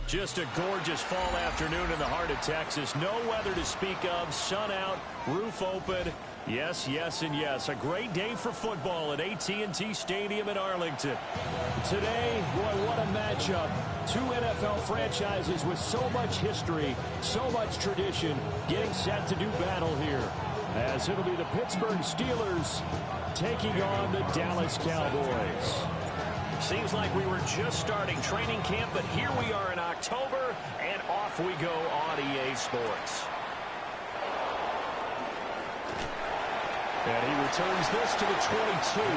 Just a gorgeous fall afternoon in the heart of Texas. No weather to speak of. Sun out, roof open. Yes, yes, and yes. A great day for football at AT&T Stadium in Arlington. Today, boy, what a matchup. Two NFL franchises with so much history, so much tradition, getting set to do battle here. As it'll be the Pittsburgh Steelers taking on the Dallas Cowboys. Seems like we were just starting training camp, but here we are in October, and off we go on EA Sports. And he returns this to the 22.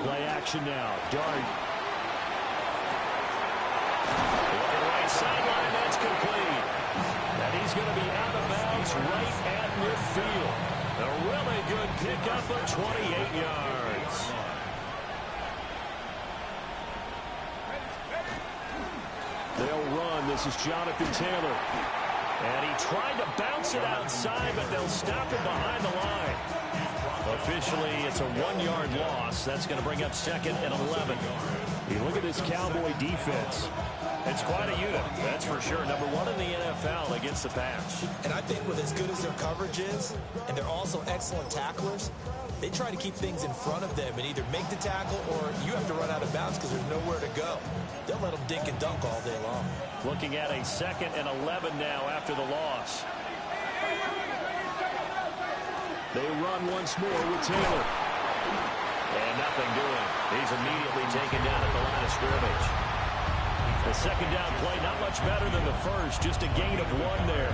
Play action now. Dart. Looking right sideline. That's complete. And he's going to be out of bounds right at midfield. A really good pickup of 28 yards. They'll run. This is Jonathan Taylor. And he tried to bounce it outside, but they'll stop him behind the line. Officially, it's a 1-yard loss. That's going to bring up 2nd and 11. You look at this Cowboy defense. It's quite a unit, that's for sure. Number 1 in the NFL against the pass. And I think with as good as their coverage is, and they're also excellent tacklers, they try to keep things in front of them and either make the tackle or you have to run out of bounds because there's nowhere to go. They'll let them dink and dunk all day long. Looking at a 2nd and 11 now after the loss. They run once more with Taylor. And nothing doing. He's immediately taken down at the line of scrimmage. The second down play, not much better than the first. Just a gain of 1 there.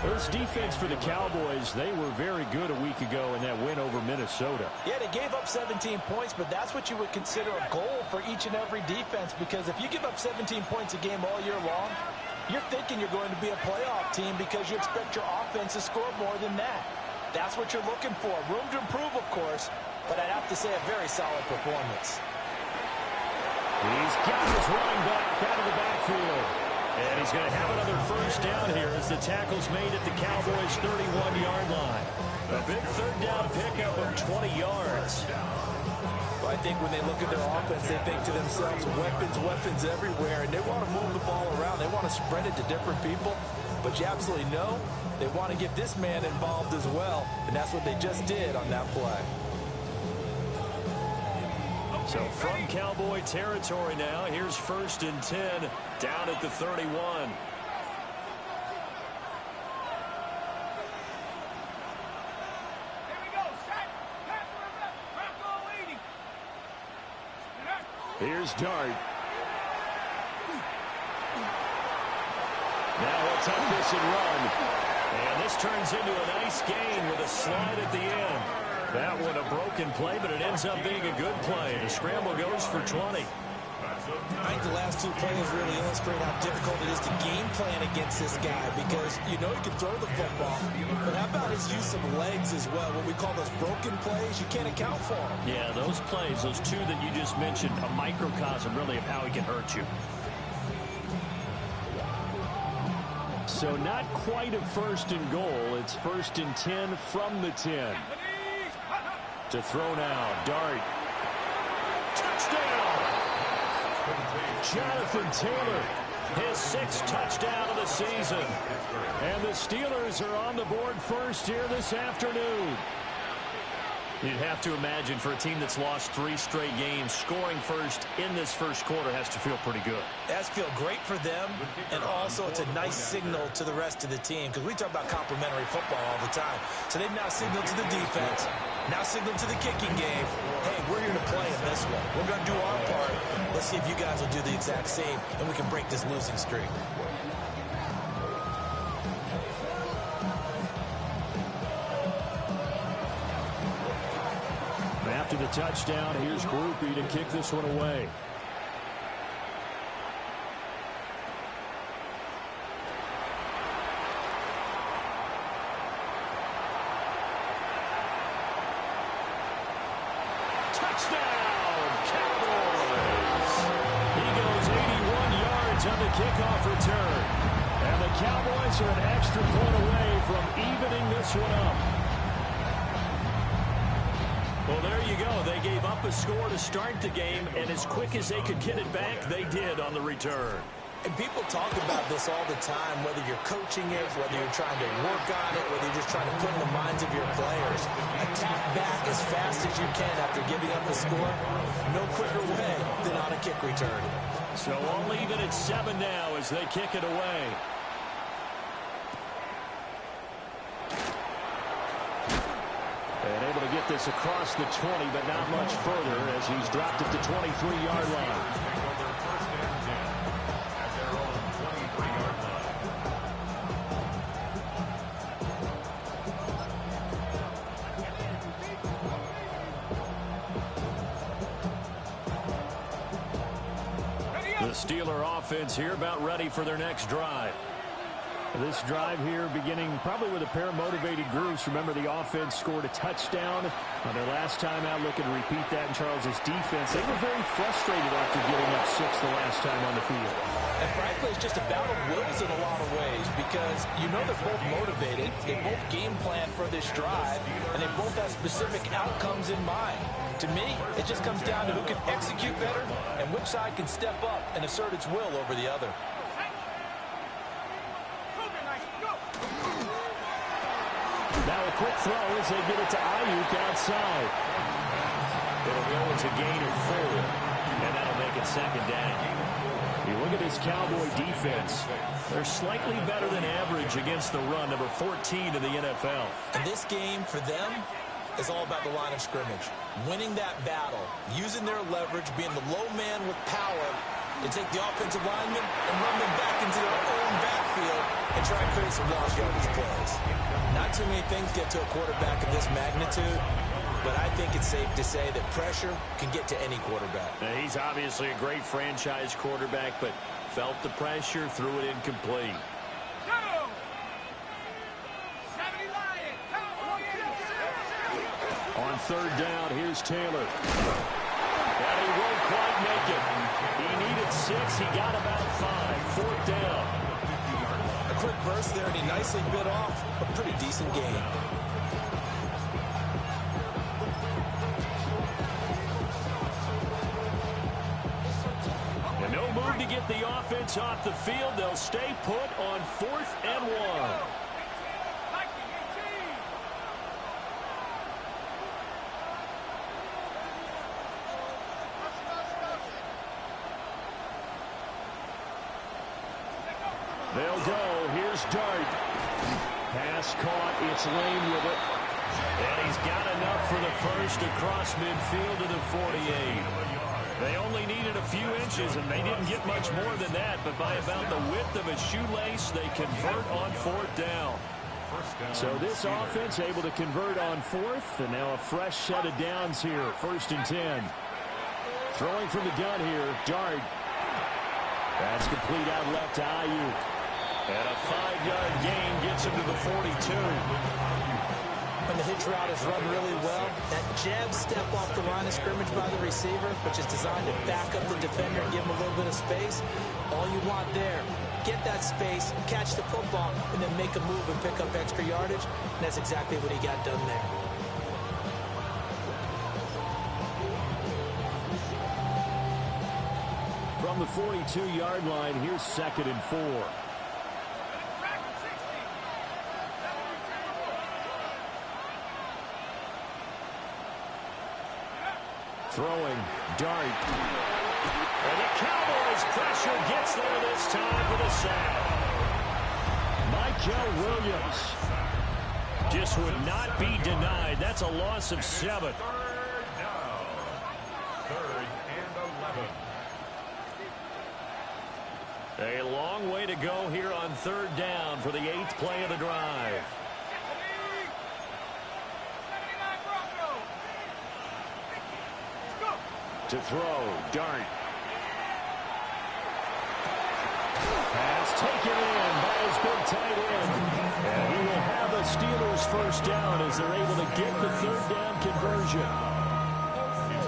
This defense for the Cowboys, they were very good a week ago in that win over Minnesota. Yeah, they gave up 17 points, but that's what you would consider a goal for each and every defense, because if you give up 17 points a game all year long, you're thinking you're going to be a playoff team because you expect your offense to score more than that. That's what you're looking for. Room to improve, of course, but I'd have to say a very solid performance. He's got his running back out of the backfield. And he's going to have another first down here as the tackle's made at the Cowboys' 31-yard line. A big third down pickup of 20 yards. Well, I think when they look at their offense, they think to themselves, weapons, weapons everywhere, and they want to move the ball around. They want to spread it to different people, but you absolutely know they want to get this man involved as well, and that's what they just did on that play. So from Cowboy territory now, here's 1st and 10 down at the 31. Here's Dart. Now he'll tuck this and run. And this turns into a nice gain with a slide at the end. That one a broken play, but it ends up being a good play. The scramble goes for 20. I think the last 2 plays really illustrate how difficult it is to game plan against this guy, because you know he can throw the football, but how about his use of legs as well? What we call those broken plays, you can't account for them. Yeah, those plays, those 2 that you just mentioned, a microcosm really of how he can hurt you. So not quite a 1st and goal. It's 1st and 10 from the 10. To throw now, Dart. Touchdown! Jonathan Taylor, his 6th touchdown of the season. And the Steelers are on the board first here this afternoon. You'd have to imagine for a team that's lost 3 straight games, scoring first in this first quarter has to feel pretty good. It has to feel great for them, and also it's a nice signal to the rest of the team, because we talk about complementary football all the time. So they've now signaled to the defense, now signaled to the kicking game, hey, we're here to play in this one. We're going to do our part. Let's see if you guys will do the exact same, and we can break this losing streak. After the touchdown, here's Grupe to kick this one away. Touchdown, Cowboys! He goes 81 yards on the kickoff return. And the Cowboys are an extra point away from evening this one up. Well, there you go. They gave up a score to start the game, and as quick as they could get it back, they did on the return. And people talk about this all the time, whether you're coaching it, whether you're trying to work on it, whether you're just trying to put in the minds of your players. Attack back as fast as you can after giving up a score. No quicker way than on a kick return. So I'll leave it at 7 now as they kick it away. And able to get this across the 20, but not much further as he's dropped it to 23-yard line. The Steeler offense here about ready for their next drive. This drive here beginning probably with a pair of motivated groups. Remember, the offense scored a touchdown on their last time out. Looking to repeat that in Charles's defense. They were very frustrated after giving up 6 the last time on the field. And frankly, it's just a battle of wills in a lot of ways because you know they're both motivated. They both game plan for this drive, and they both have specific outcomes in mind. To me, it just comes down to who can execute better and which side can step up and assert its will over the other. Now a quick throw as they get it to Ayuk outside. It'll go as a gain of 4, and that'll make it 2nd down. You look at this Cowboy defense. They're slightly better than average against the run, number 14 in the NFL. And this game for them is all about the line of scrimmage. Winning that battle, using their leverage, being the low man with power to take the offensive linemen and run them back into their own backfield and try and create some lost yardage plays. Not too many things get to a quarterback of this magnitude, but I think it's safe to say that pressure can get to any quarterback. Now, he's obviously a great franchise quarterback, but felt the pressure, threw it incomplete. On 3rd down, here's Taylor. And he won't quite make it. He needed 6. He got about 5. 4th down. A quick burst there, and he nicely bit off a pretty decent gain. And no move to get the offense off the field. They'll stay put on 4th and 1. They'll go. Here's Dart. Pass caught. It's Lane with it. And he's got enough for the first across midfield to the 48. They only needed a few inches, and they didn't get much more than that. But by about the width of a shoelace, they convert on 4th down. So this offense able to convert on 4th, and now a fresh set of downs here. 1st and 10. Throwing from the gun here, Dart. That's complete out left to Ayuk. And a 5-yard gain gets him to the 42. When the hitch route is run really well, that jab step off the line of scrimmage by the receiver, which is designed to back up the defender and give him a little bit of space, all you want there, get that space, catch the football, and then make a move and pick up extra yardage. And that's exactly what he got done there. From the 42-yard line, here's 2nd and 4. Throwing, Dart. And the Cowboys' pressure gets there this time for the sack. Michael Williams just would not be denied. That's a loss of 7. 3rd down. 3rd and 11. A long way to go here on 3rd down for the 8th play of the drive. To throw, Dart. Pass taken in by his big tight end. And he will have a Steelers 1st down as they're able to get the 3rd down conversion.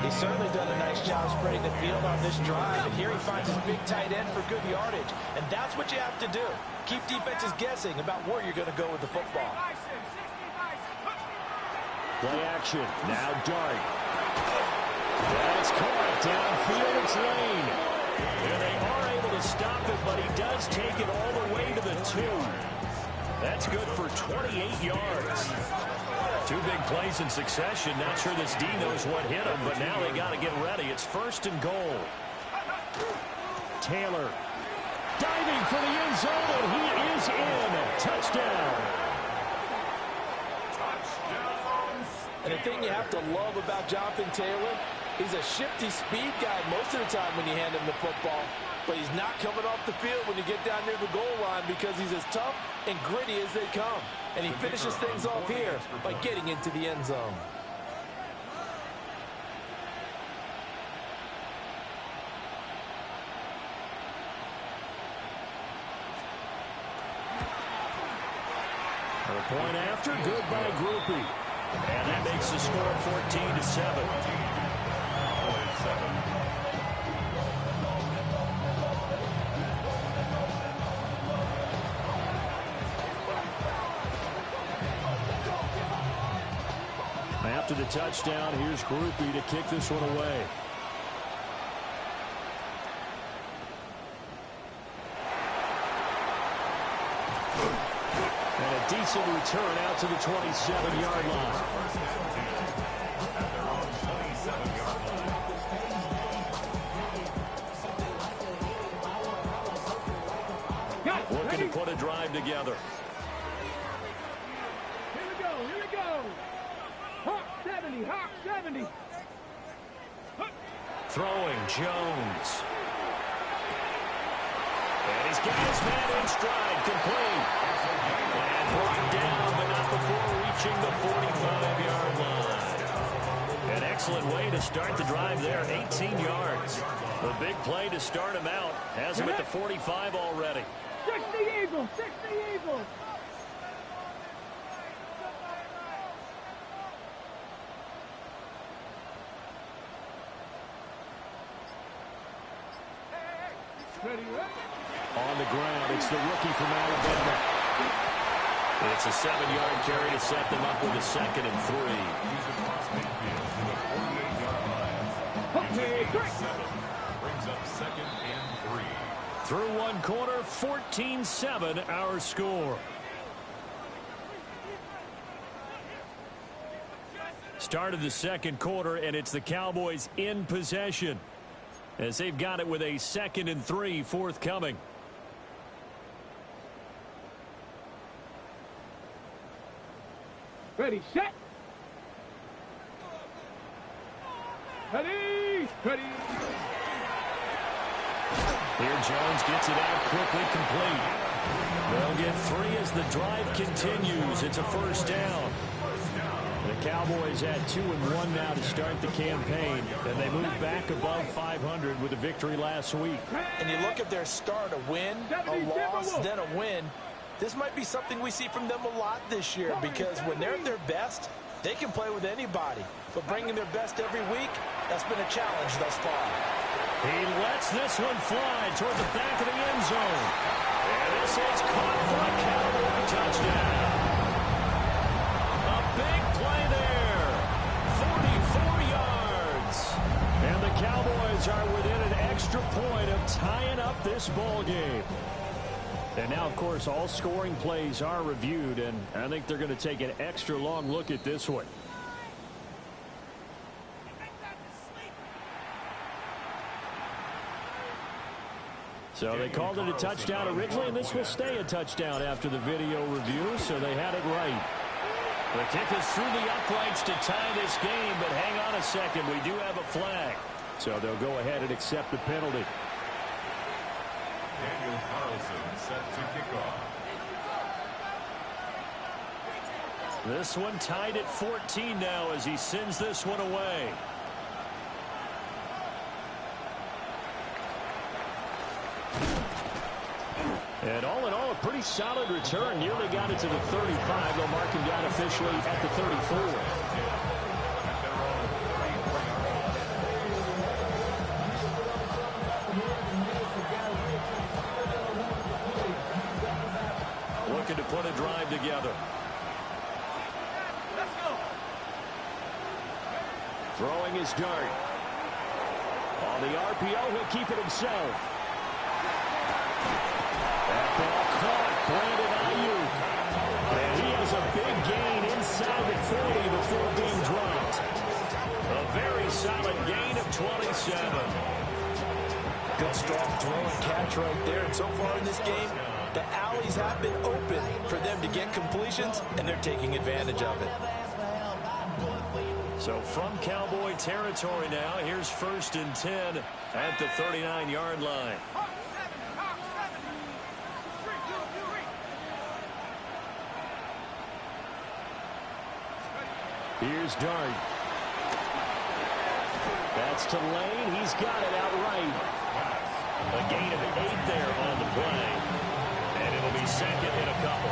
He's certainly done a nice job spreading the field on this drive, and here he finds his big tight end for good yardage. And that's what you have to do. Keep defenses guessing about where you're going to go with the football. Play action. Now Dart. That's caught. Downfield, it's Lane. And they are able to stop it, but he does take it all the way to the 2. That's good for 28 yards. 2 big plays in succession. Not sure this D knows what hit him, but now they got to get ready. It's 1st and goal. Taylor diving for the end zone, and he is in. Touchdown. And the thing you have to love about Jonathan Taylor, he's a shifty speed guy most of the time when you hand him the football. But he's not coming off the field when you get down near the goal line because he's as tough and gritty as they come. And he finishes things off here by getting into the end zone. A point after, good by Grupe. And that makes the score 14-7. After the touchdown, here's Grupe to kick this one away. And a decent return out to the 27-yard line. Looking to put a drive together. Here we go. Hawk 70, Hawk 70. Throwing Jones. And he's got his man in stride, complete. And brought down, but not before reaching the 45-yard line. An excellent way to start the drive there, 18 yards. The big play to start him out has him at the 45 already. 60 Eagles, 60 Eagles. Ready, On the ground, it's the rookie from Alabama. It's a 7-yard carry to set them up with a 2nd and 3. Okay, Brings up 2nd and 3. Through one quarter, 14-7 our score. Start of the second quarter, and it's the Cowboys in possession, as they've got it with a 2nd and 3 forthcoming. ready, set. Ready, ready. Here Jones gets it out quickly, complete. They'll get 3 as the drive continues. It's a 1st down. The Cowboys had 2-1 now to start the campaign, and they moved back above 500 with a victory last week. And you look at their start, a win, a loss, then a win. This might be something we see from them a lot this year, because when they're at their best, they can play with anybody. But bringing their best every week, that's been a challenge thus far. He lets this one fly toward the back of the end zone. And this is caught for a Cowboy touchdown. A big play there. 44 yards. And the Cowboys are within an extra point of tying up this ball game. And now, of course, all scoring plays are reviewed, and I think they're going to take an extra long look at this one. So they called it a touchdown originally, and this will stay a touchdown after the video review, so they had it right. The kick is through the uprights to tie this game, but hang on a second. We do have a flag. So they'll go ahead and accept the penalty. Daniel Carlson set to kick off. This one tied at 14 now as he sends this one away. And all in all, a pretty solid return. Nearly got it to the 35. They'll mark him down officially at the 34. put a drive together. Let's go. Throwing his dart. On the RPO, he'll keep it himself. That ball caught. Brandon Ayuk. And he has a big gain inside the 40 before being dropped. A very solid gain of 27. Good strong throw and catch right there. And so far in this game, the alleys have been open for them to get completions, and they're taking advantage of it. So from Cowboy territory now, here's 1st and 10 at the 39-yard line. Here's Dart. That's to Lane. He's got it outright. A gain of 8 there on the play. And it'll be 2nd and a couple.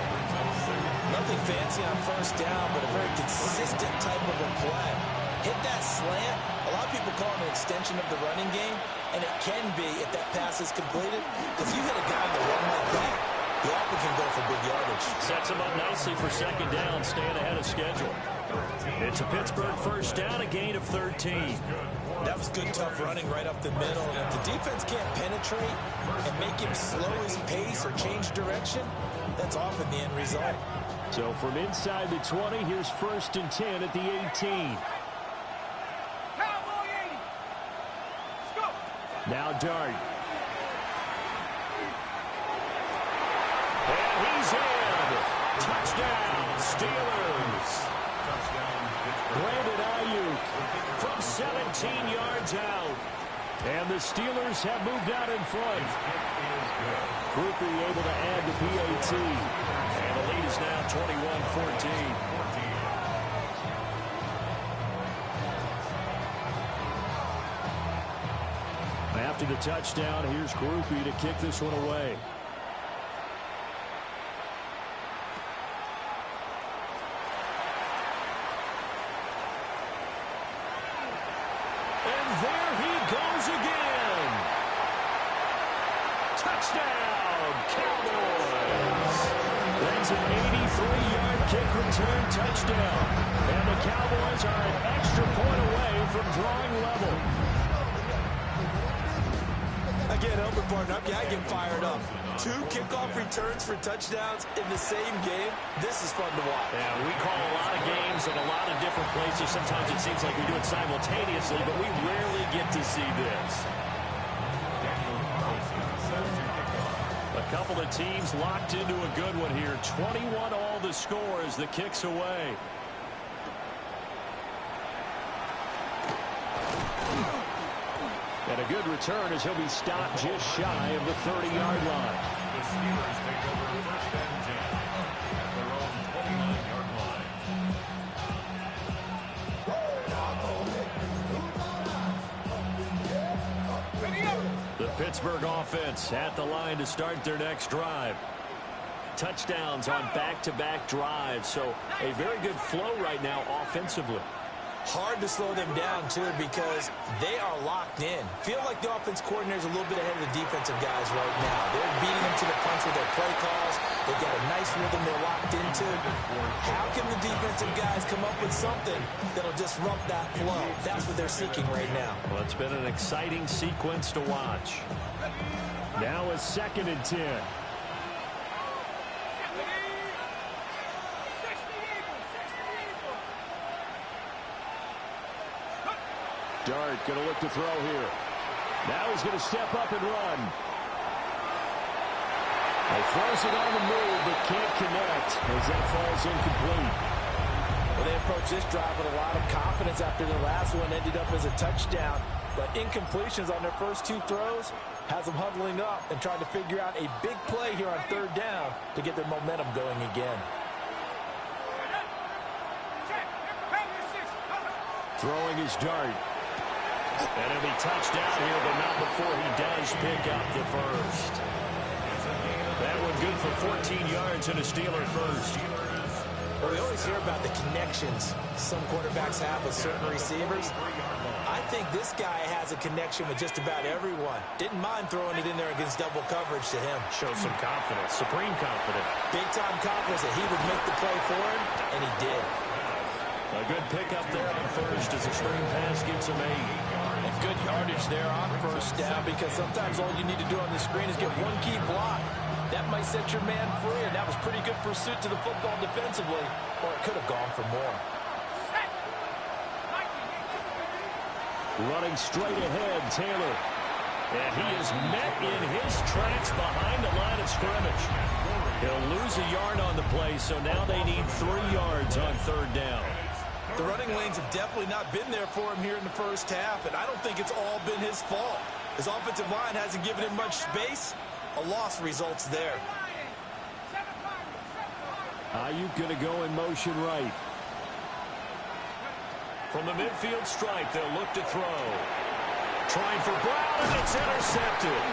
Nothing fancy on 1st down, but a very consistent type of a play. Hit that slant. A lot of people call it an extension of the running game, and it can be if that pass is completed, because you hit a guy on the run like that, he often can go for big yardage. Sets him up nicely for 2nd down, staying ahead of schedule. It's a Pittsburgh 1st down, a gain of 13. That was good, tough running right up the middle. And if the defense can't penetrate and make him slow his pace or change direction, that's often the end result. So from inside the 20, here's 1st and 10 at the 18. Cowboy 80. Let's go. Now Dart. And he's in. Touchdown, Steelers. Brandon Ayuk from 17 yards out. And the Steelers have moved out in front. Groupie able to add the PAT. And the lead is now 21-14. After the touchdown, here's Groupie to kick this one away. And there he goes again. Touchdown, Cowboys. That's an 83-yard kick return touchdown. And the Cowboys are an extra point away from drawing level. Again, Elmer partner, I get fired up. 2 kickoff returns for touchdowns in the same game. This is fun to watch. Yeah, we call a lot of games in a lot of different places. Sometimes it seems like we do it simultaneously, but we rarely get to see this. A couple of teams locked into a good one here. 21 all the score as the kick's away. And a good return as he'll be stopped just shy of the 30-yard line. The Steelers take over 1st and 10 at their own 29-yard line. The Pittsburgh offense at the line to start their next drive. Touchdowns on back-to-back drives, so a very good flow right now offensively. Hard to slow them down, too, because they are locked in. Feel like the offense coordinator is a little bit ahead of the defensive guys right now. They're beating them to the punch with their play calls. They've got a nice rhythm they're locked into. How can the defensive guys come up with something that'll disrupt that flow? That's what they're seeking right now. Well, it's been an exciting sequence to watch. Now a 2nd and 10. Dart going to look to throw here. Now he's going to step up and run. He throws it on the move, but can't connect as that falls incomplete. Well, they approached this drive with a lot of confidence after the last one ended up as a touchdown. But incompletions on their first 2 throws has them huddling up and trying to figure out a big play here on 3rd down to get their momentum going again. Throwing his dart. And it'll be touchdown here, but not before he does pick up the first. That one good for 14 yards and a Steeler first. Well, we always hear about the connections some quarterbacks have with certain receivers. I think this guy has a connection with just about everyone. Didn't mind throwing it in there against double coverage to him. Shows some confidence, supreme confidence. Big-time confidence that he would make the play for him, and he did. A good pickup there on first as the screen pass gets him 8. And good yardage there on first down, because sometimes all you need to do on the screen is get one key block. That might set your man free, and that was pretty good pursuit to the football defensively, or it could have gone for more. Running straight ahead, Taylor. And he is met in his tracks behind the line of scrimmage. He'll lose a yard on the play, so now they need 3 yards on third down. The running lanes have definitely not been there for him here in the first half, and I don't think it's all been his fault. His offensive line hasn't given him much space. A loss results there. Ayuk going to go in motion right. From the midfield stripe, they'll look to throw. Trying for Brown, and it's intercepted.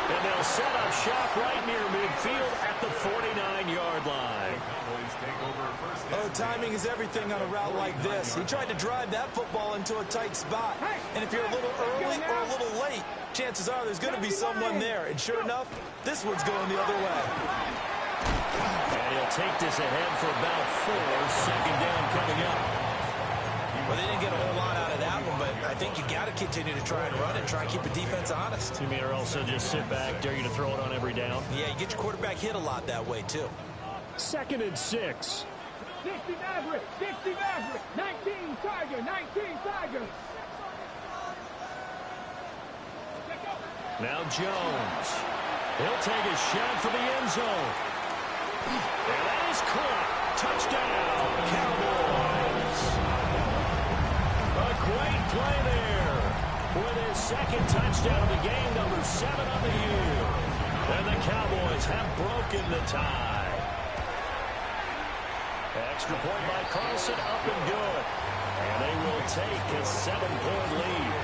And they'll set up shop right near midfield at the 49-yard line. Oh, timing is everything on a route like this. He tried to drive that football into a tight spot. And if you're a little early or a little late, chances are there's going to be someone there. And sure enough, this one's going the other way. And he'll take this ahead for about 4. Second down coming up. Well, they didn't get a whole lot out of that one, but I think you got to continue to try and run and try and keep the defense honest. You mean or also just sit back, dare you to throw it on every down? Yeah, you get your quarterback hit a lot that way, too. 2nd and 6. 60 Maverick, 60 Maverick, 19 Tiger, 19 Tiger. Now Jones. He'll take a shot for the end zone. And that is caught. Touchdown, Cowboys. A great play there with his 2nd touchdown of the game, number 7 on the year. And the Cowboys have broken the tie. Extra point by Carlson, up and good. And they will take a 7-point lead.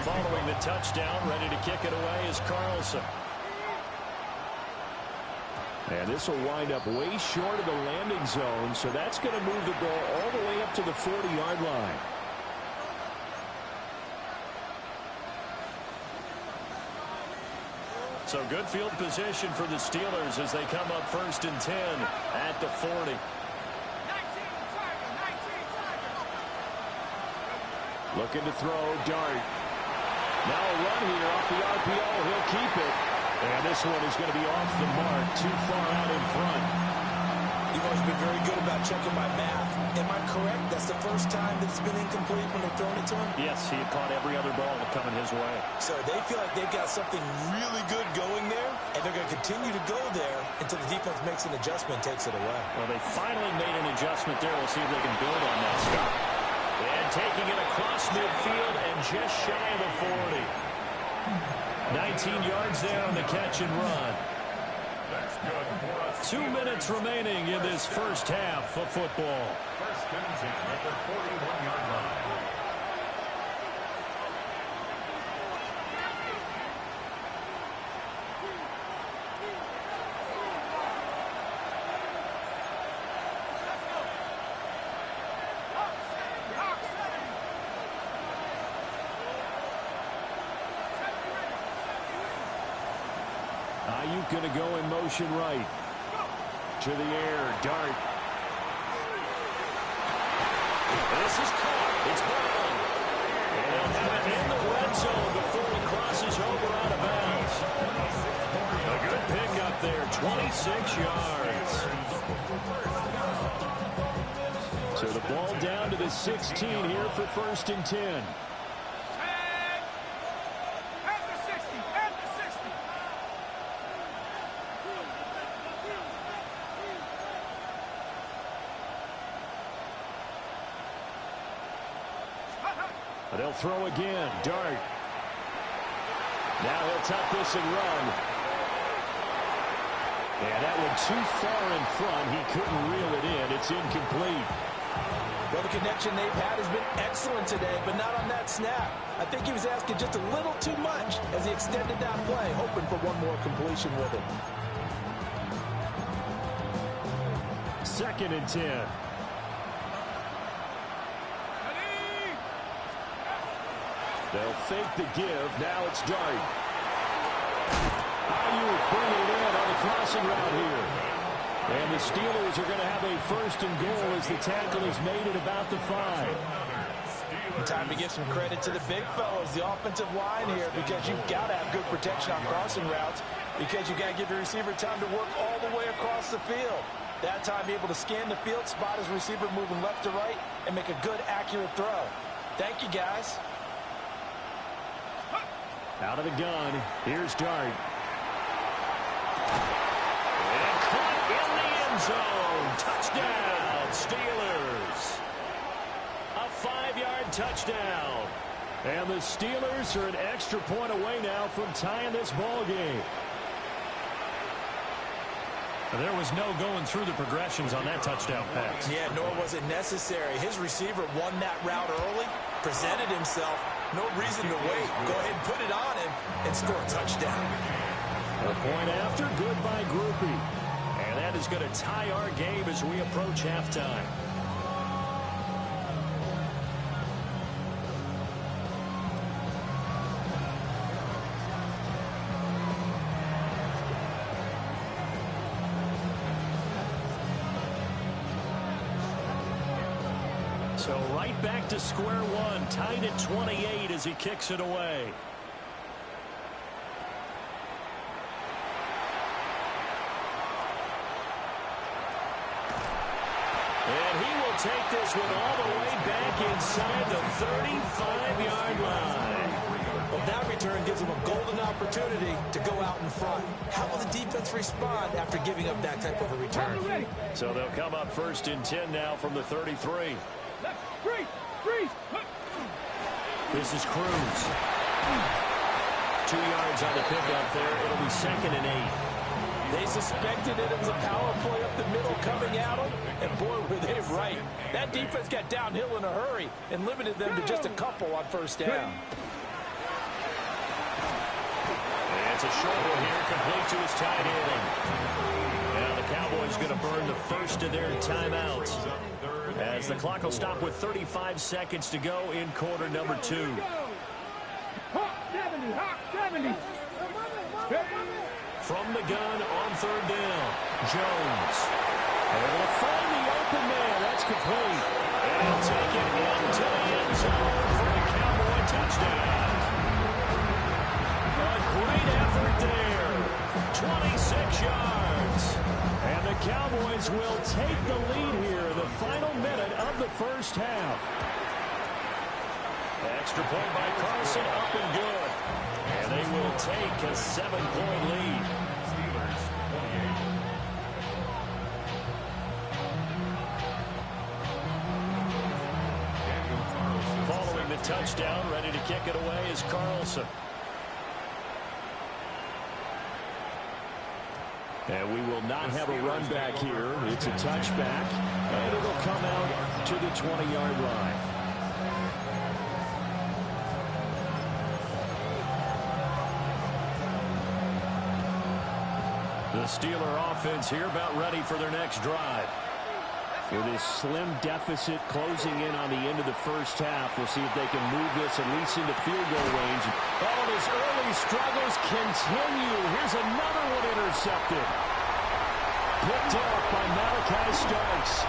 Following the touchdown, ready to kick it away is Carlson. And this will wind up way short of the landing zone, so that's going to move the ball all the way up to the 40-yard line. So good field position for the Steelers as they come up 1st and 10 at the 40. Looking to throw, Dart. Now a run here off the RPO. He'll keep it. And this one is going to be off the mark, too far out in front. You've always been very good about checking my math. Am I correct? That's the first time that it's been incomplete when they've thrown it to him? Yes, he had caught every other ball coming his way. So they feel like they've got something really good going there, and they're going to continue to go there until the defense makes an adjustment and takes it away. Well, they finally made an adjustment there. We'll see if they can build on that stuff. And taking it across midfield and just shy of the 40. 19 yards there on the catch and run. 2 minutes remaining in this first half of football. First and 10 at the 41-yard line. Ayuk going to go in motion right. To the air, Dart. This is caught. It's Brown. And they'll have it in the red zone before he crosses over out of bounds. A good pickup there, 26 yards. So the ball down to the 16 here for 1st and 10. They'll throw again. Dart. Now he'll tuck this and run. And that one too far in front. He couldn't reel it in. It's incomplete. Well, the connection they've had has been excellent today, but not on that snap. I think he was asking just a little too much as he extended that play, hoping for one more completion with it. 2nd and 10. They'll fake the give. Now it's Dart. Ayuk bringing it in on the crossing route here. And the Steelers are going to have a 1st and goal as the tackle is made at about the 5. Time to give some credit to the big fellas, the offensive line here, because you've got to have good protection on crossing routes, because you've got to give your receiver time to work all the way across the field. That time, be able to scan the field, spot his receiver moving left to right, and make a good, accurate throw. Thank you, guys. Out of the gun, here's Dart. And caught in the end zone. Touchdown, Steelers. A 5-yard touchdown. And the Steelers are an extra point away now from tying this ball game. There was no going through the progressions on that touchdown pass. Yeah, nor was it necessary. His receiver won that route early, presented himself. No reason to wait. Go ahead and put it on him and score a touchdown. A point after, good by Grupe. And that is going to tie our game as we approach halftime. So right back to square one, tied at 28 as he kicks it away. And he will take this one all the way back inside the 35-yard line. Well, that return gives them a golden opportunity to go out in front. How will the defense respond after giving up that type of a return? So they'll come up 1st and 10 now from the 33. Freeze! This is Cruz. 2 yards on the pickup there. It'll be 2nd and 8. They suspected that it was a power play up the middle coming at them, and boy, were they right. That defense got downhill in a hurry and limited them to just a couple on 1st down. And it's a short one here, complete to his tight end. Now the Cowboys going to burn the first of their timeouts, as the clock will stop with 35 seconds to go in quarter number 2. Hawk 70! From the gun on 3rd down, Jones. Able to find the open man. That's complete. And he'll take it into the end zone for a Cowboy touchdown. A great effort there. 26 yards. And the Cowboys will take the lead here in the final minute of the 1st half. Extra point by Carlson, up and good. And they will take a 7-point lead. Steelers 28. Following the touchdown, ready to kick it away is Carlson. And we will not have a run back here. It's a touchback, and it'll come out to the 20-yard line. The Steeler offense here about ready for their next drive. With this slim deficit closing in on the end of the 1st half, we'll see if they can move this at least into field goal range. Oh, and his early struggles continue. Here's another one intercepted. Picked off by Malachi Starks.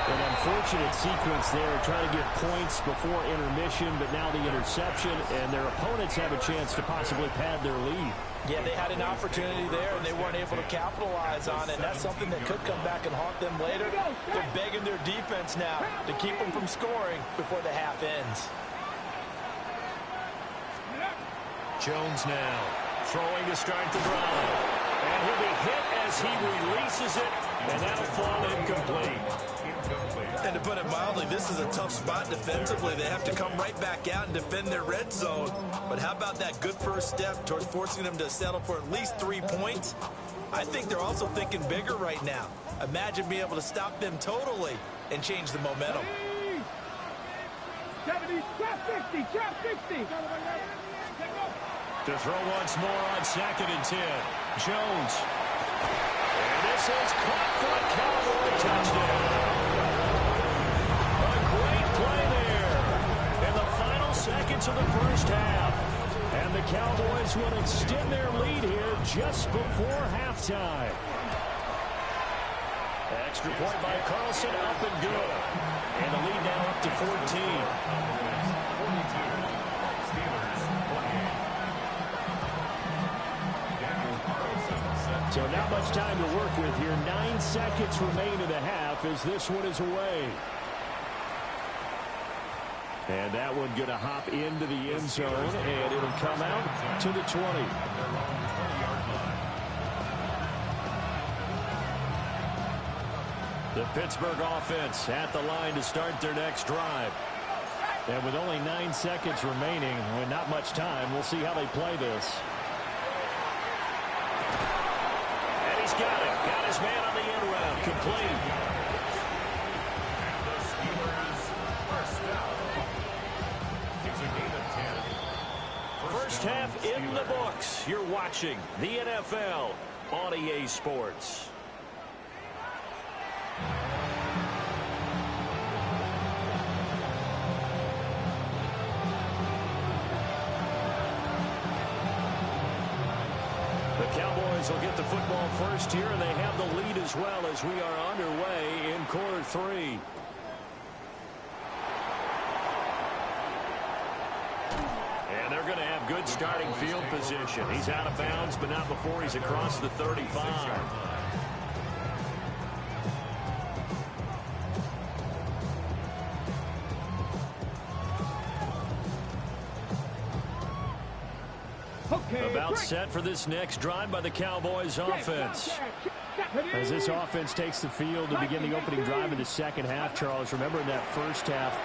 An unfortunate sequence there, trying to get points before intermission, but now the interception, and their opponents have a chance to possibly pad their lead. Yeah, they had an opportunity there, and they weren't able to capitalize on it. And that's something that could come back and haunt them later. They're begging their defense now to keep them from scoring before the half ends. Jones now throwing to start the drive. And he'll be hit as he releases it, and that'll fall incomplete. And to put it mildly, this is a tough spot defensively. They have to come right back out and defend their red zone. But how about that good first step towards forcing them to settle for at least 3 points? I think they're also thinking bigger right now. Imagine being able to stop them totally and change the momentum. 70, trap 60, trap 60. To throw once more on 2nd and 10. Jones. And this is caught for a Cowboy touchdown. A great play there in the final seconds of the first half. And the Cowboys will extend their lead here just before halftime. Extra point by Carlson, up and good. And the lead now up to 14. So not much time to work with here. 9 seconds remain in the half as this one is away. And that one going to hop into the end zone, and it'll come out to the 20. The Pittsburgh offense at the line to start their next drive. And with only 9 seconds remaining, with not much time, we'll see how they play this. And he's got it. Got his man on the end round. Complete. And the Steelers first down. It's a gain of 10. First half in the books. You're watching the NFL on EA Sports. The Cowboys will get the football first here, and they have the lead as well as we are underway in quarter 3. And they're going to have good starting field position. He's out of bounds, but not before he's across the 35. About set for this next drive by the Cowboys offense. As this offense takes the field to begin the opening drive in the second half, Charles, remember in that first half,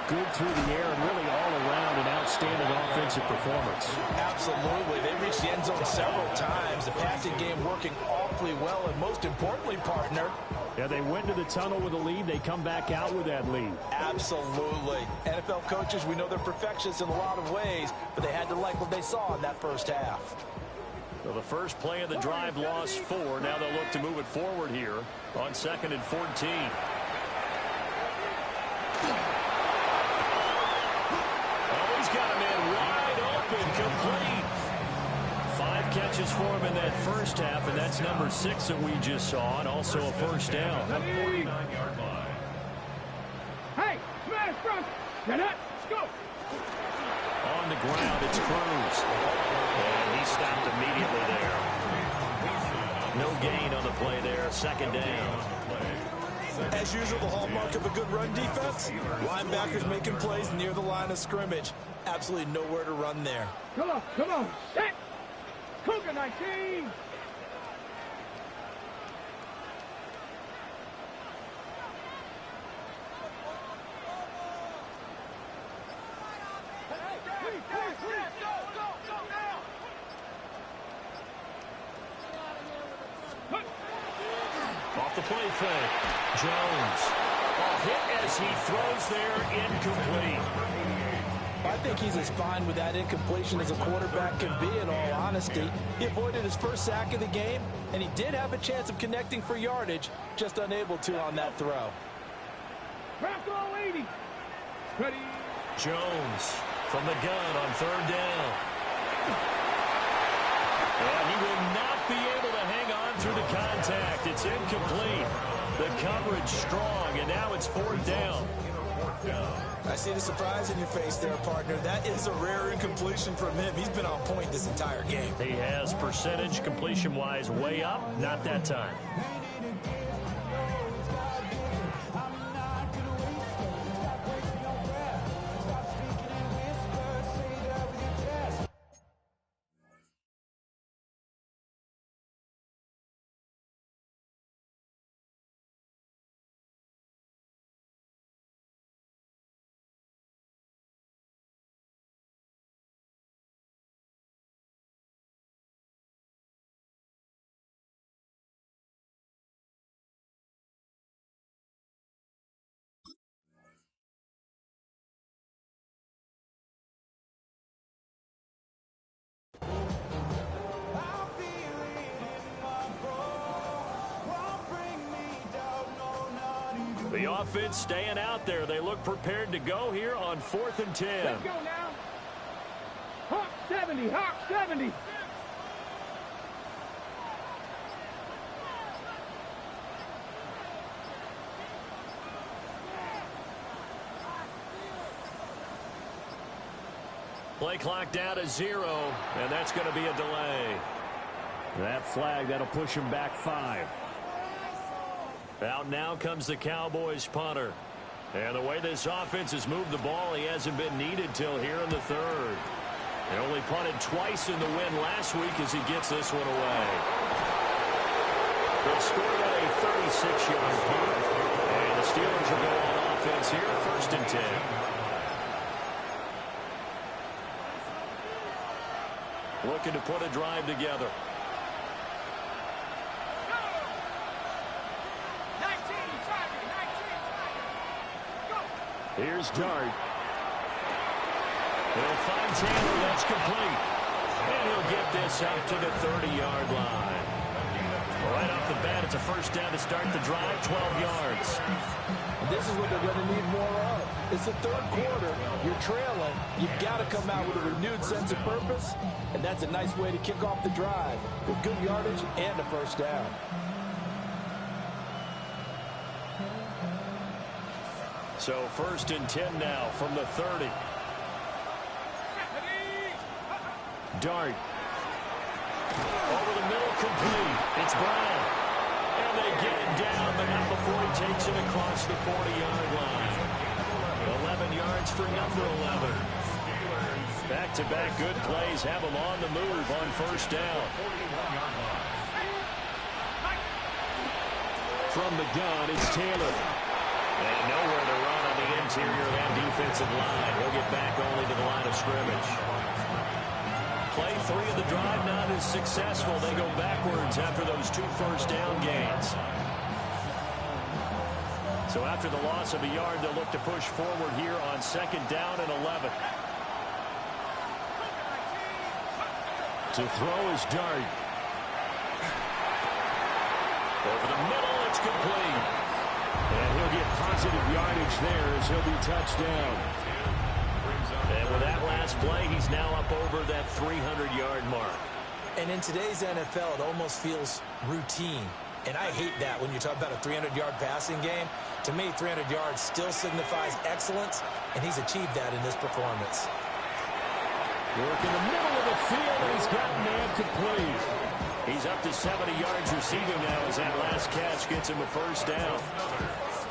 good through the air and really all around an outstanding offensive performance. Absolutely. They reached the end zone several times. The passing game working awfully well, and most importantly, partner, yeah, they went to the tunnel with a lead. They come back out with that lead. Absolutely. NFL coaches, we know they're perfectionists in a lot of ways, but they had to like what they saw in that first half. So the first play of the drive lost 4. Now they'll look to move it forward here on 2nd and 14. Oh, he's got a man wide open, complete. 5 catches for him in that first half, and that's number 6 that we just saw, and also a first down. 49-yard line. Hey, smash front. Get up. Let's go. On the ground, it's Cruz. And he stopped immediately there. No gain on the play there. 2nd down. As usual, the hallmark of a good run defense, linebackers making plays near the line of scrimmage. Absolutely nowhere to run there. Come on, come on. Set. Cougar 19. Off the play fake. Jones. A hit as he throws there, incomplete. I think he's as fine with that incompletion as a quarterback can be, in all honesty. He avoided his first sack of the game, and he did have a chance of connecting for yardage, just unable to on that throw. Craft all 80. Ready. Jones from the gun on 3rd down. And he will not be able to hang on through the contact. It's incomplete. The coverage strong, and now it's 4th down. I see the surprise in your face there, partner. That is a rare incompletion from him. He's been on point this entire game. He has percentage completion-wise way up. Not that time. The offense staying out there. They look prepared to go here on 4th and 10. Let's go now. Hawk 70, Hawk 70. Play clock down to 0, and that's going to be a delay. That flag, that'll push him back 5. Out now comes the Cowboys punter. And the way this offense has moved the ball, he hasn't been needed till here in the 3rd. He only punted twice in the win last week as he gets this one away. They've scored on a 36-yard punt. And the Steelers will go on offense here, 1st and 10. Looking to put a drive together. Here's Dart. He'll find Taylor. That's complete. And he'll get this out to the 30-yard line. Right off the bat, it's a first down to start the drive, 12 yards. And this is what they're going to need more of. It's the 3rd quarter. You're trailing. You've got to come out with a renewed sense of purpose. And that's a nice way to kick off the drive with good yardage and a first down. So 1st and 10 now from the 30. Dart. Over the middle, complete. It's Brown. And they get it down, but not before he takes it across the 40-yard line. 11 yards for number 11. Back-to-back good plays have him on the move on first down. From the gun, it's Taylor. And nowhere to run on the interior of that defensive line. He'll get back only to the line of scrimmage. Play 3 of the drive not as successful. They go backwards after those 2 first down gains. So after the loss of a yard, they'll look to push forward here on 2nd down and 11. To throw is Dart. Over the middle, it's complete. And he'll get positive yardage there as he'll be touched down. And with that last play, he's now up over that 300-yard mark. And in today's NFL, it almost feels routine. And I hate that when you talk about a 300-yard passing game. To me, 300 yards still signifies excellence, and he's achieved that in this performance. Work in the middle of the field, and he's got man complete. He's up to 70 yards receiving now as that last catch gets him a first down.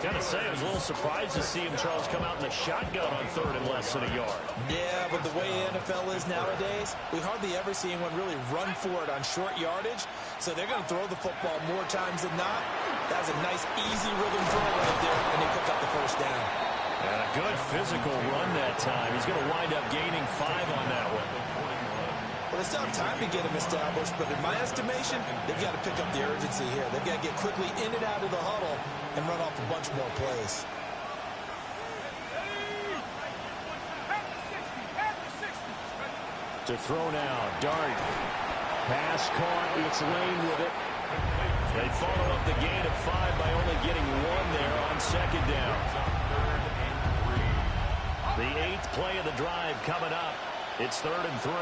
Gotta say, I was a little surprised to see him, Charles, come out in the shotgun on 3rd and less than a yard. Yeah, but the way NFL is nowadays, we hardly ever see anyone really run for it on short yardage. So they're going to throw the football more times than not. That was a nice, easy rhythm throw right there, and they pick up the first down. And a good physical run that time. He's going to wind up gaining 5 on that one. Well, they still have time to get him established, but in my estimation, they've got to pick up the urgency here. They've got to get quickly in and out of the huddle and run off a bunch more plays. To throw now, Dart. Pass caught, it's Lane with it. They follow up the gain of 5 by only getting 1 there on 2nd down. The 8th play of the drive coming up. It's 3rd and 3.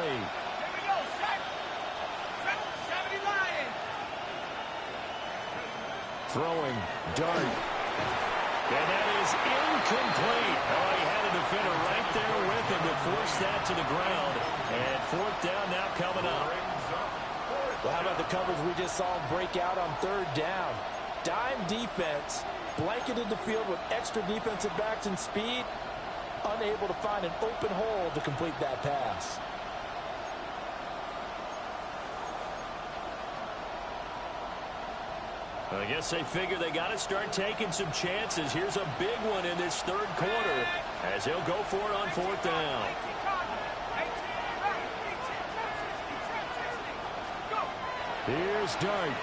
Throwing, Dart. And that is incomplete. Oh, he had a defender right there with him to force that to the ground. And 4th down now coming up. Well, how about the coverage we just saw break out on 3rd down? Dime defense, blanketed the field with extra defensive backs and speed, unable to find an open hole to complete that pass. I guess they figure they got to start taking some chances. Here's a big one in this 3rd quarter as he'll go for it on 4th down. Here's Dart.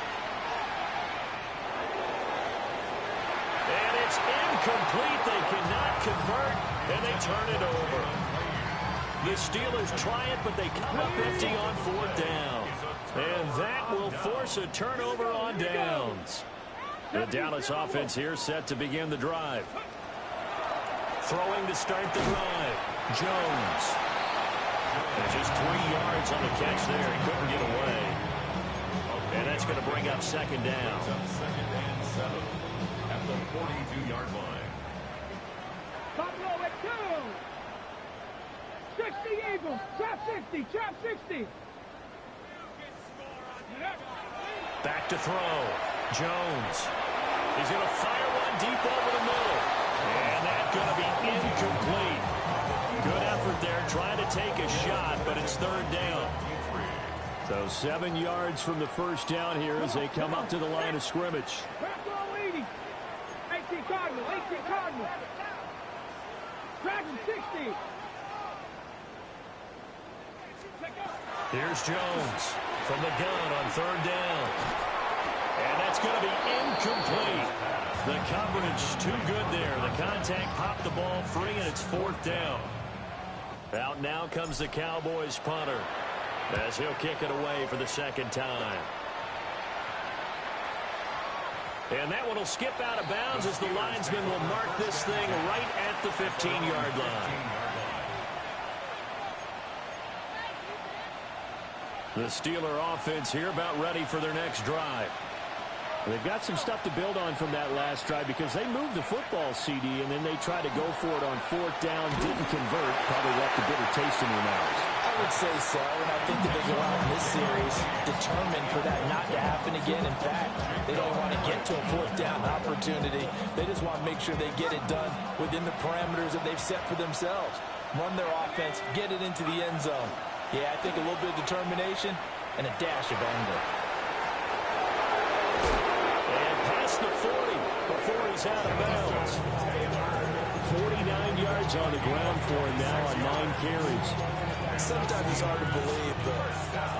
And it's incomplete. They cannot convert, and they turn it over. The Steelers try it, but they come up empty on 4th down. And that will force a turnover on downs. The Dallas offense here set to begin the drive. Throwing to start the drive. Jones. And just 3 yards on the catch there. He couldn't get away. And that's going to bring up second down. Second and 7 at the 42-yard line. Buffalo at 2. 60 Eagles. Trap 60. Trap 60. Back to throw. Jones. He's going to fire one deep over the middle. And that's going to be incomplete. Good effort there trying to take a shot, but it's third down. So 7 yards from the first down here as they come up to the line of scrimmage. Trap roll 80. 18 Cardinal. 18 Cardinal. Dragon 60. Here's Jones from the gun on third down. And that's going to be incomplete. The coverage too good there. The contact popped the ball free, and it's fourth down. Out now comes the Cowboys punter as he'll kick it away for the second time. And that one will skip out of bounds as the linesman will mark this thing right at the 15-yard line. The Steeler offense here about ready for their next drive. They've got some stuff to build on from that last drive because they moved the football, CD, and then they tried to go for it on fourth down, didn't convert, probably left a bitter taste in their mouths. I would say so, and I think that they go out in this series determined for that not to happen again. In fact, they don't want to get to a fourth down opportunity. They just want to make sure they get it done within the parameters that they've set for themselves. Run their offense, get it into the end zone. Yeah, I think a little bit of determination and a dash of anger. The 40 before he's out of bounds. 49 yards on the ground for him now on 9 carries. Sometimes it's hard to believe, but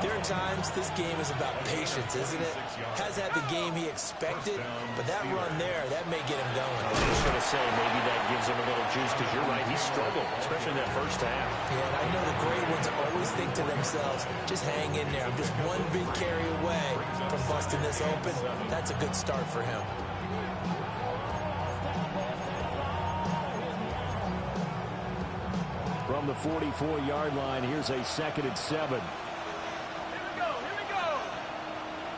there are times this game is about patience, isn't it? Has had the game he expected, but that run there, that may get him going. I was just going to say, maybe that gives him a little juice because you're right, he struggled, especially in that first half. Yeah, and I know the great ones always think to themselves, just hang in there. I'm just one big carry away from busting this open. That's a good start for him. From the 44-yard line, here's a 2nd and 7. Here we go.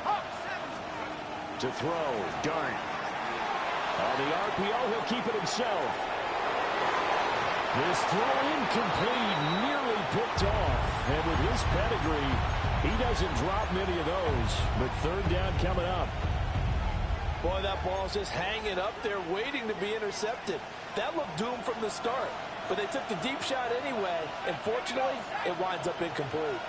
Hawk 7. To throw, Dart. On the RPO, he'll keep it himself. This throw incomplete, nearly picked off. And with his pedigree, he doesn't drop many of those. But third down coming up. Boy, that ball's just hanging up there, waiting to be intercepted. That looked doomed from the start. But they took the deep shot anyway, and fortunately, it winds up incomplete.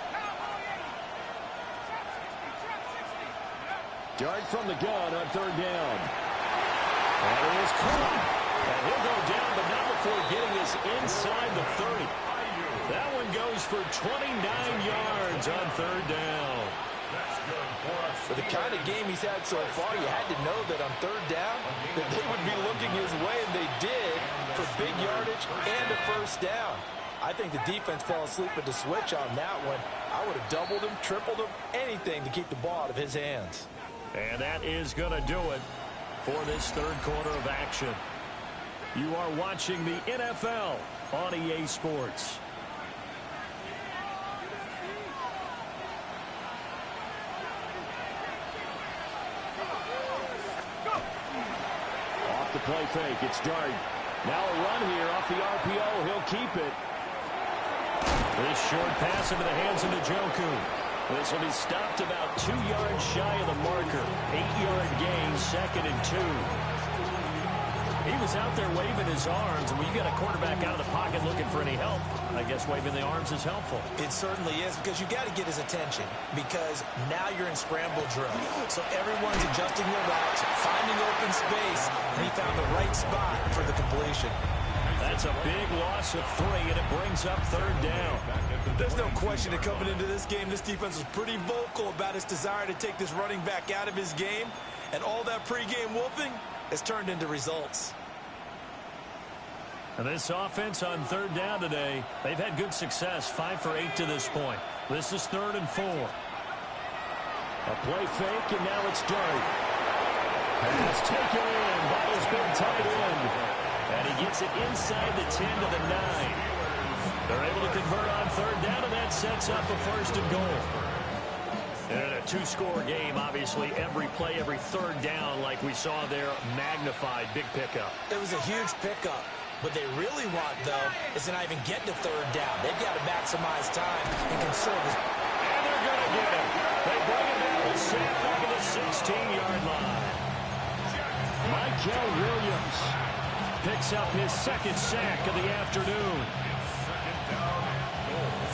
Dart from the gun on third down. And it is caught. And he'll go down, but not before getting us inside the 30. That one goes for 29 yards on third down. For the kind of game he's had so far, you had to know that on third down that they would be looking his way, and they did, for big yardage and a first down. I think the defense fell asleep at the switch on that one. I would have doubled him, tripled him, anything to keep the ball out of his hands. And that is going to do it for this third quarter of action. You are watching the NFL on EA Sports. Off the play fake, it's Dart. Now a run here off the RPO. He'll keep it. This short pass into the hands of Njoku. This will be stopped about 2 yards shy of the marker. 8-yard gain, 2nd and 2. He was out there waving his arms, and when you got a quarterback out of the pocket looking for any help, I guess waving the arms is helpful. It certainly is, because you got to get his attention, because now you're in scramble drill. So everyone's adjusting their routes, finding open space, and he found the right spot for the completion. That's a big loss of 3, and it brings up third down. There's no question that coming into this game, this defense was pretty vocal about its desire to take this running back out of his game, and all that pregame wolfing has turned into results. And this offense on third down today, they've had good success, 5 for 8 to this point. This is 3rd and 4. A play fake, and now it's Dart. Pass taken in by his big tight end. And he gets it inside the 10 to the 9. They're able to convert on third down, and that sets up a first and goal. And a two-score game, obviously, every play, every third down, like we saw there, magnified, big pickup. It was a huge pickup. What they really want, though, is to not even get to third down. They've got to maximize time and conserve his... And they're going to get him. They bring him down to Sam back at the 16-yard line. Michael Williams picks up his second sack of the afternoon.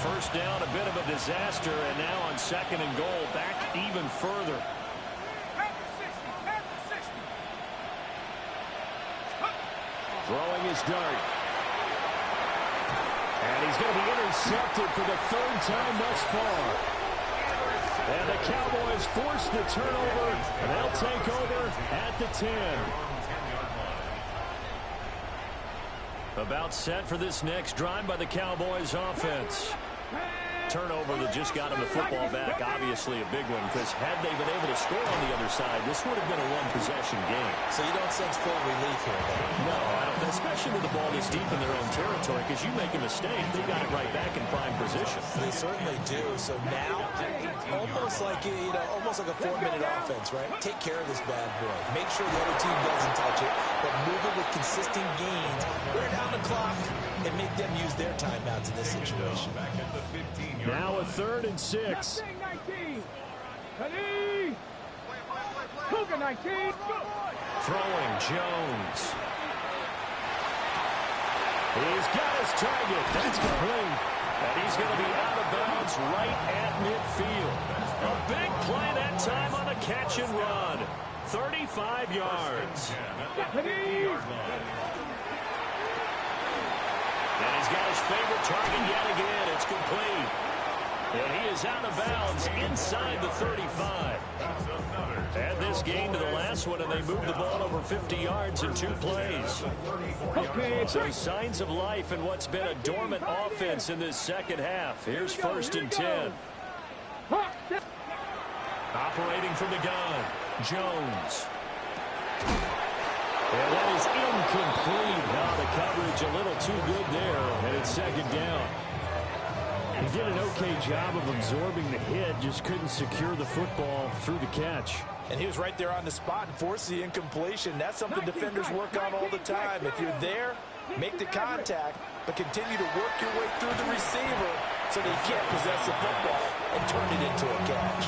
First down, a bit of a disaster, and now on second and goal, back even further. Throwing his dart. And he's going to be intercepted for the third time thus far. And the Cowboys force the turnover, and they'll take over at the 10. About set for this next drive by the Cowboys offense. Turnover that just got him the football back, obviously a big one, because had they been able to score on the other side, this would have been a one-possession game. So you don't sense full relief here, then? No, I don't, especially with the ball this deep in their own territory, because you make a mistake, they got it right back in prime position. They certainly do. So now, almost like a 4-minute offense, right? Take care of this bad boy. Make sure the other team doesn't touch it, but move it with consistent gains. Wear down the clock and make them use their timeouts in this situation. Now a 3rd and 6. 19. Ready? Cougar 19. Throwing Jones. He's got his target. That's complete. And he's going to be out of bounds right at midfield. A big play that time on a catch and run. 35 yards. Ready? And he's got his favorite target yet again. It's complete. And he is out of bounds inside the 35. Add this game to the last one, and they moved the ball over 50 yards in 2 plays. So signs of life in what's been a dormant offense in this second half. Here's 1st and 10. Operating from the gun, Jones. And that is incomplete. Now the coverage a little too good there, and it's 2nd down. He did an okay job of absorbing the hit, just couldn't secure the football through the catch. And he was right there on the spot and forced the incompletion. That's something defenders work on all the time. If you're there, make the contact, but continue to work your way through the receiver so that he can't possess the football and turn it into a catch.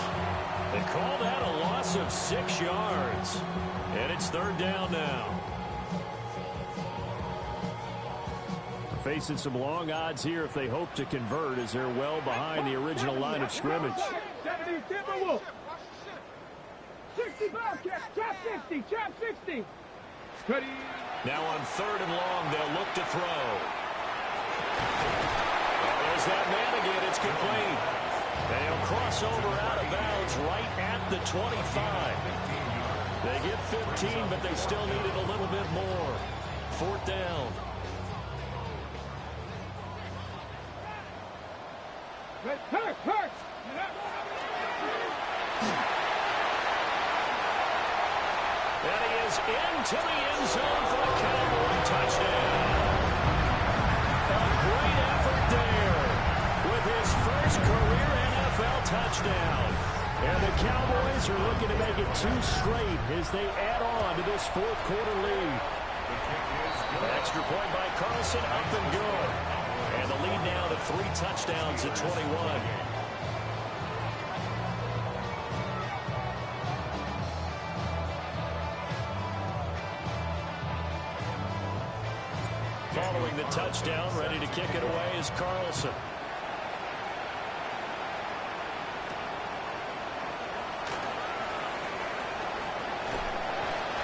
They call that a loss of 6 yards. And it's 3rd down now. Facing some long odds here if they hope to convert, as they're well behind the original line of scrimmage. 70 Timberwolves. 60 Bobcats. Chop 60. Chop 60. Ready? Now on 3rd and long, they'll look to throw. There's that man again. It's complete. And he'll cross over out of bounds right at the 25. They get 15, but they still needed a little bit more. 4th down. Hurt. And he is into the end zone for a Cowboy touchdown. A great effort there with his first career NFL touchdown. And the Cowboys are looking to make it 2 straight as they add on to this 4th quarter lead. An extra point by Carlson, up and good. And the lead now to 3 touchdowns at 21. Following the touchdown, ready to kick it away is Carlson.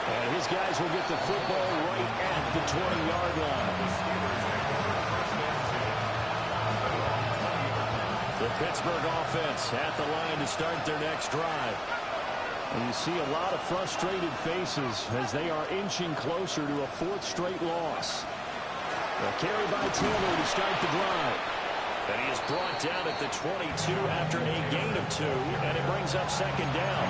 And his guys will get the football right at the 20-yard line. The Pittsburgh offense at the line to start their next drive. And you see a lot of frustrated faces as they are inching closer to a 4th straight loss. A carry by Taylor to start the drive. And he is brought down at the 22 after a gain of 2, and it brings up 2nd down.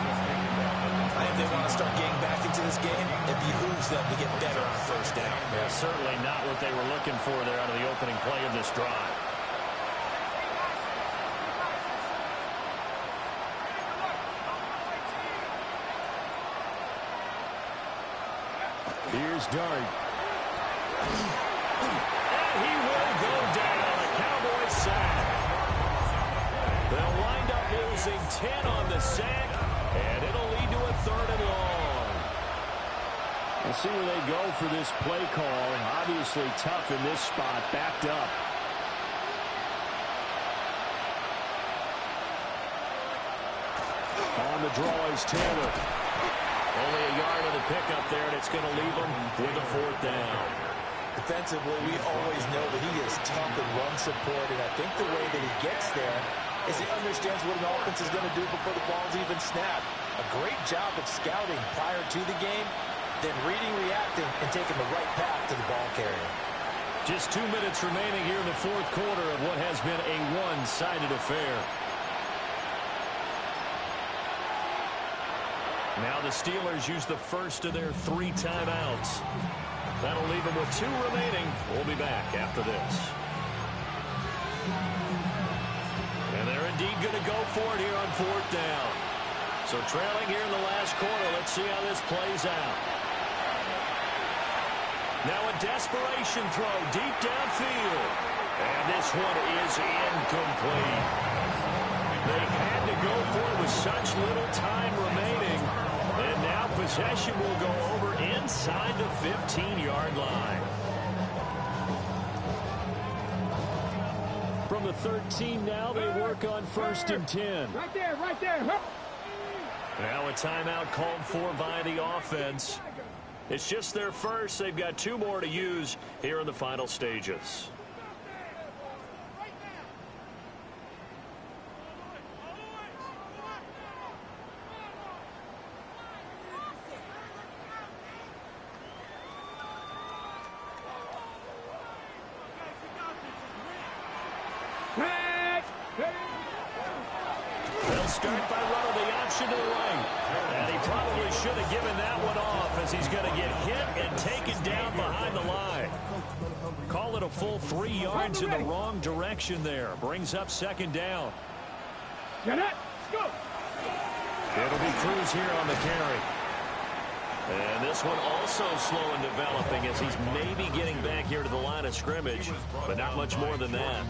I think they want to start getting back into into this game, it behooves them to get better on first down. Yeah, certainly not what they were looking for there out of the opening play of this drive. Here's Dart. And he will go down. A Cowboy sack. They'll wind up losing 10 on the sack, and it'll lead to a 3rd and long. We'll see where they go for this play call. Obviously tough in this spot, backed up. On the draw is Taylor. Only a yard of the pickup there, and it's going to leave them with a 4th down. Defensively, we always know that he is tough in run support, and I think the way that he gets there is he understands what an offense is going to do before the ball's even snapped. A great job of scouting prior to the game, then reading, reacting, and taking the right path to the ball carrier. Just 2 minutes remaining here in the 4th quarter of what has been a one-sided affair. Now the Steelers use the first of their 3 timeouts. That'll leave them with 2 remaining. We'll be back after this. And they're indeed going to go for it here on 4th down. So trailing here in the last quarter. Let's see how this plays out. Now a desperation throw deep downfield. And this one is incomplete. They had to go for it with such little time remaining. And now possession will go over inside the 15-yard line. From the 13 now, they work on 1st and 10. Right there, right there. Now a timeout called for by the offense. It's just their first. They've got 2 more to use here in the final stages. They'll start by running the option to the right. And he probably should have given that one off as he's going to get hit and taken down behind the line. Call it a full 3 yards in the wrong direction there. Brings up 2nd down. Get it. Go. It'll be Cruz here on the carry. And this one also slow in developing as he's maybe getting back here to the line of scrimmage, but not much more than that.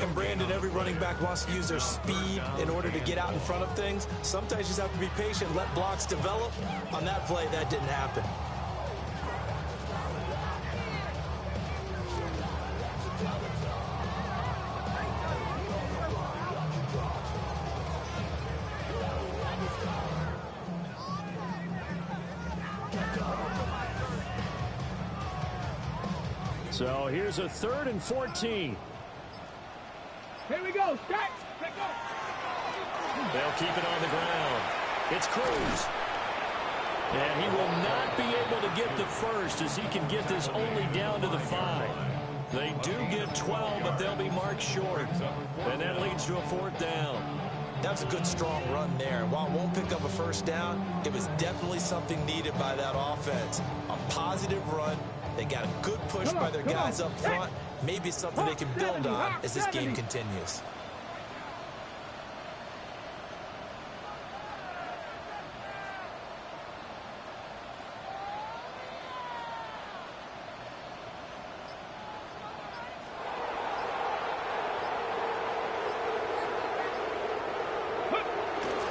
And Brandon, every running back wants to use their speed in order to get out in front of things. Sometimes you just have to be patient, let blocks develop. On that play, that didn't happen. So here's a 3rd and 14. Here we go. Start. Let go. They'll keep it on the ground. It's Cruz. And he will not be able to get the first as he can get this only down to the 5. They do get 12, but they'll be marked short. And that leads to a 4th down. That's a good, strong run there. While it won't pick up a first down, it was definitely something needed by that offense. A positive run. They got a good push by their guys up front. Maybe something they can build on as this game continues.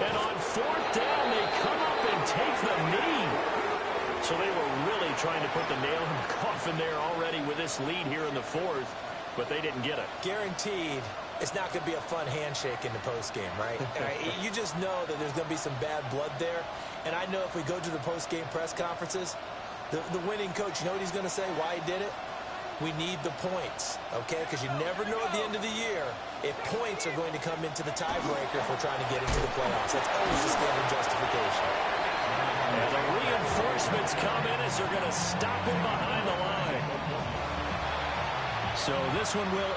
And on 4th down, they come up and take the knee. So they were really trying to put the nail in the coffin there already with this lead here in the 4th, but they didn't get it. Guaranteed, it's not going to be a fun handshake in the postgame, right? You just know that there's going to be some bad blood there. And I know if we go to the postgame press conferences, the winning coach, you know what he's going to say, why he did it? We need the points, okay? Because you never know at the end of the year if points are going to come into the tiebreaker if we're trying to get into the playoffs. That's always the standard justification. And the reinforcements come in as they're going to stop him behind the line. So this one will